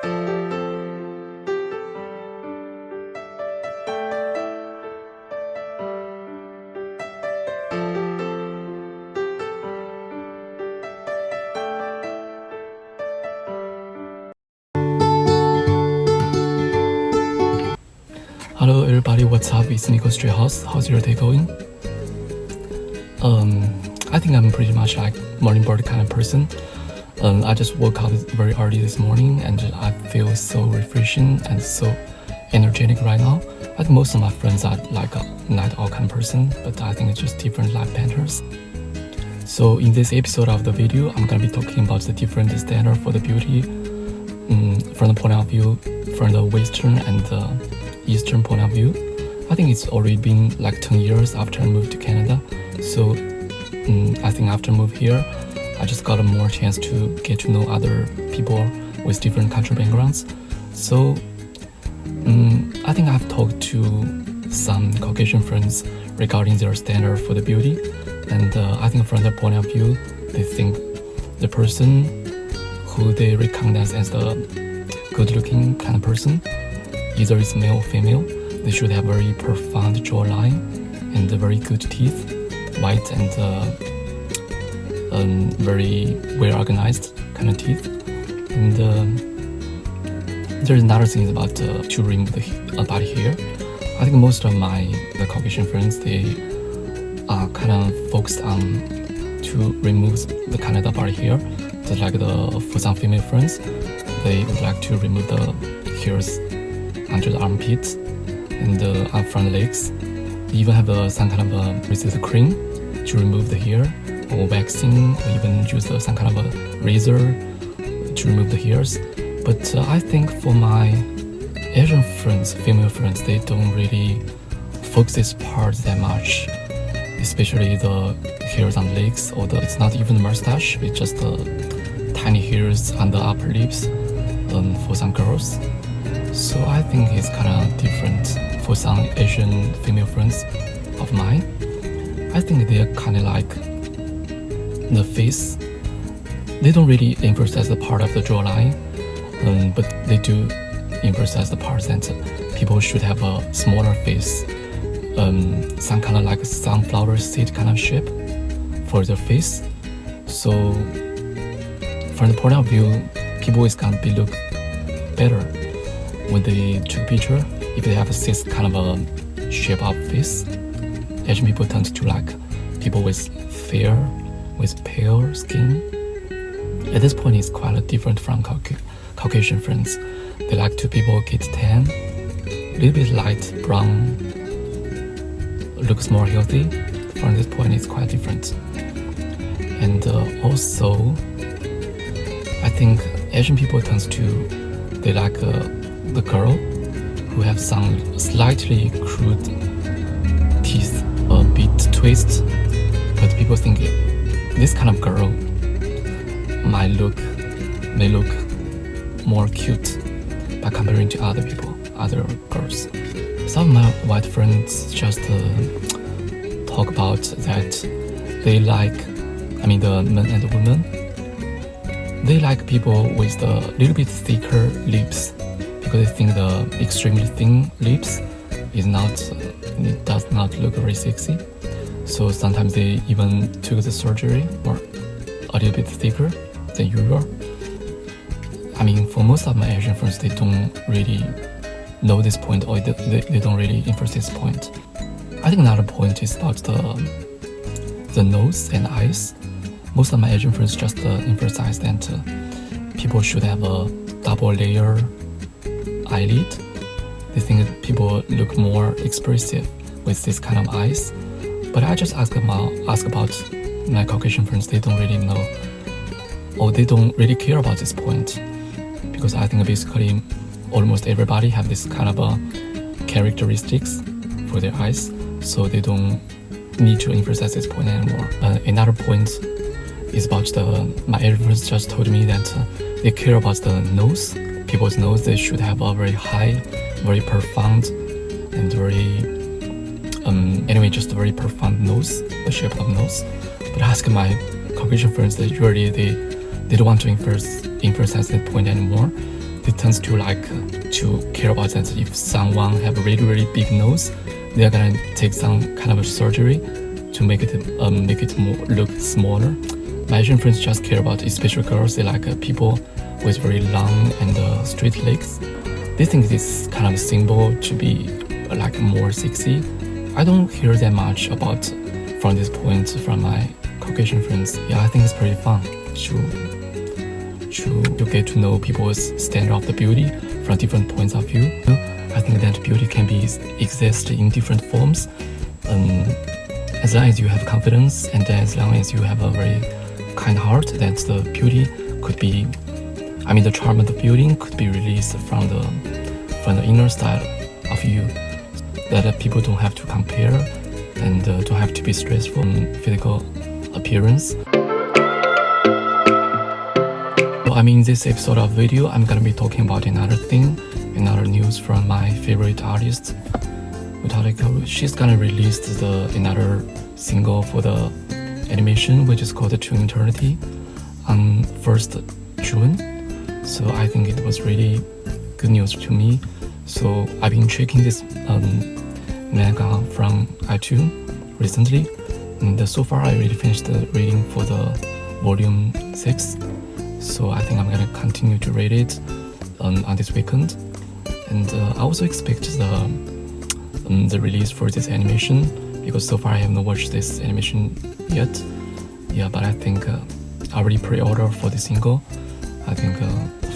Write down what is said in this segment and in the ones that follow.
Hello everybody, what's up? It's Nico Street House. How's your day going? I think I'm pretty much like morning bird kind of person. I just woke up very early this morning and I feel so refreshing and so energetic right now. I think most of my friends are like a night owl kind of person, but I think it's just different life patterns. So in this episode of the video, I'm gonna be talking about the different standard for the beauty from the point of view from the Western and the Eastern point of view. I think it's already been like 10 years after I moved to Canada. So I think after I moved here, I just got a more chance to get to know other people with different cultural backgrounds. So I think I've talked to some Caucasian friends regarding their standard for the beauty. And I think from their point of view, they think the person who they recognize as the good-looking kind of person, either it's male or female, they should have very profound jawline and very good teeth, white and very well organized kind of teeth. And there's another thing about to remove the body hair. I think most of the Caucasian friends, they are kind of focused on to remove the Canada body hair. Just like for some female friends, they would like to remove the hairs under the armpits and up front legs. They even have some kind of razor cream to remove the hair, or waxing, or even use some kind of a razor to remove the hairs. But I think for my Asian friends, female friends, they don't really focus this part that much, especially the hairs on legs, or it's not even the mustache, it's just the tiny hairs on the upper lips for some girls. So I think it's kind of different for some Asian female friends of mine. I think they're kind of like the face. They don't really emphasize the part of the jawline, but they do emphasize the part that people should have a smaller face, some kind of like a sunflower seed kind of shape for their face. So from the point of view, people is gonna be look better when they took a picture. If they have this kind of a shape of face, Asian people tend to like people with fair, with pale skin. At this point, it's quite different from Caucasian friends. They like to people get tan, a little bit light brown, looks more healthy. From this point, it's quite different. And also, I think Asian people tend to, they like the girl who have some slightly crude teeth, a bit twist, but people think this kind of girl may look more cute by comparing to other people, other girls. Some of my white friends just talk about that they like, the men and the women, they like people with a little bit thicker lips, because they think the extremely thin lips it does not look very sexy. So sometimes they even took the surgery or a little bit thicker than usual. For most of my Asian friends, they don't really know this point, or they don't really emphasize this point. I think another point is about the nose and eyes. Most of my Asian friends just emphasize that people should have a double layer eyelid. They think that people look more expressive with this kind of eyes. But I just ask about my Caucasian friends. They don't really know, or they don't really care about this point, because I think basically almost everybody have this kind of characteristics for their eyes, so they don't need to emphasize this point anymore. Another point is about my Asian friends just told me that they care about the nose. People's nose, they should have a very high, very profound, and just a very profound nose, the shape of nose. But ask my Caucasian friends, that usually they don't want to emphasize that point anymore. they tend to like to care about that. If someone have a really big nose, they are gonna take some kind of a surgery to make it more look smaller. My Asian friends just care about, especially girls, they like people with very long and straight legs. They think this kind of symbol to be like more sexy. I don't hear that much about from this point from my Caucasian friends. Yeah, I think it's pretty fun to get to know people's standard of the beauty from different points of view. I think that beauty can be exist in different forms. As long as you have confidence and as long as you have a very kind heart, that the beauty could be, I mean the charm of the beauty could be released from the inner style of you. That people don't have to compare and don't have to be stressful in physical appearance. So, I mean, in this episode of video, I'm gonna be talking about another thing, another news from my favorite artist, Metallica. She's gonna release another single for the animation, which is called To Eternity, on 1st June. So I think it was really good news to me. So I've been checking this manga from iTunes recently, and so far I already finished the reading for the volume 6. So I think I'm gonna continue to read it on this weekend. And I also expect the release for this animation, because so far I have not watched this animation yet. Yeah, but I think I already pre-order for the single. I think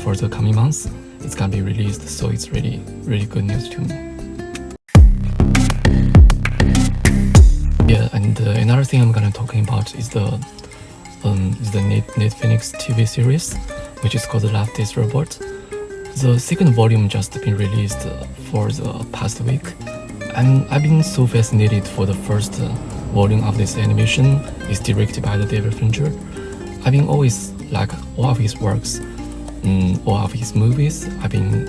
for the coming months it's gonna be released, so it's really good news to me. Yeah, and another thing I'm gonna talking about is the Netflix TV series, which is called The Love, Death, Robot. The second volume just been released for the past week, and I've been so fascinated for the first volume of this animation. It's directed by the David Fincher. I've been always like all of his works, all of his movies. I've been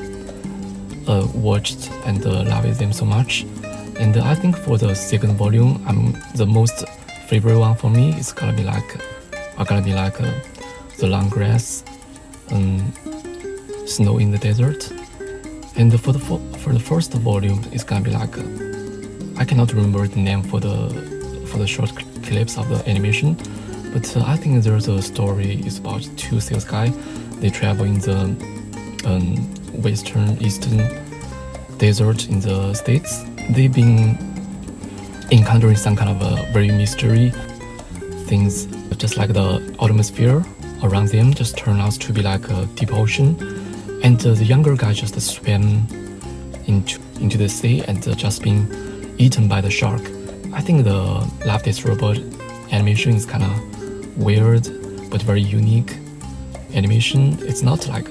watched and loved them so much. And I think for the second volume, the most favorite one for me is gonna be like the long grass, snow in the desert. And for the first volume, it's gonna be like I cannot remember the name for the short clips of the animation, but I think there's a story. It's about two sales guys. They travel in the eastern desert in the States. They've been encountering some kind of a very mystery things, just like the atmosphere around them just turned out to be like a deep ocean, and the younger guy just swam into the sea and just being eaten by the shark. I think the Love, Death, Robot animation is kind of weird but very unique animation. It's not like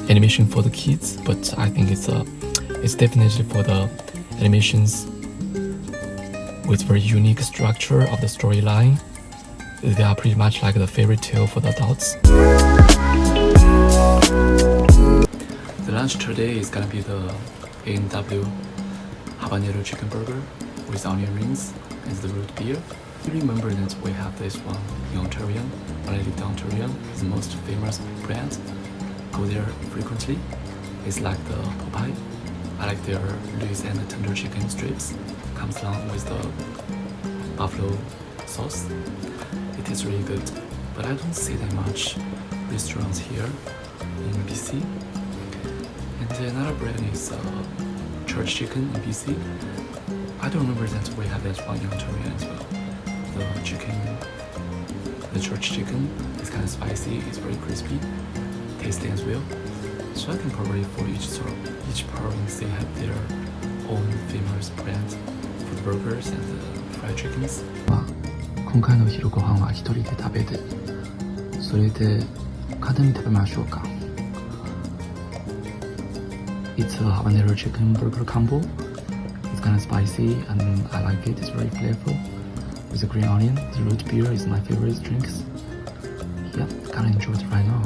animation for the kids, but I think it's definitely for the animations with very unique structure of the storyline. They are pretty much like the fairy tale for the adults. The lunch today is gonna be the A&W habanero chicken burger with onion rings and the root beer. You remember that we have this one in Ontario. When I lived in Ontario, it's the most famous brand. Go there frequently. It's like the Popeye. I like their loose and tender chicken strips. Comes along with the buffalo sauce. It is really good, but I don't see that much restaurants here in BC. And another brand is church chicken in BC. I don't remember that we have that one in Ontario as well. The church chicken is kind of spicy, it's very crispy, tasty as well. So I think probably for each province they have their own famous brand for the burgers and the fried chickens. 今回の昼ご飯は一人で食べて、それで簡単に食べましょうか。It's a habanero chicken burger combo. It's kind of spicy and I like it. It's very flavorful. With the green onion, the root beer is my favorite drinks. Yep, kinda enjoy it right now.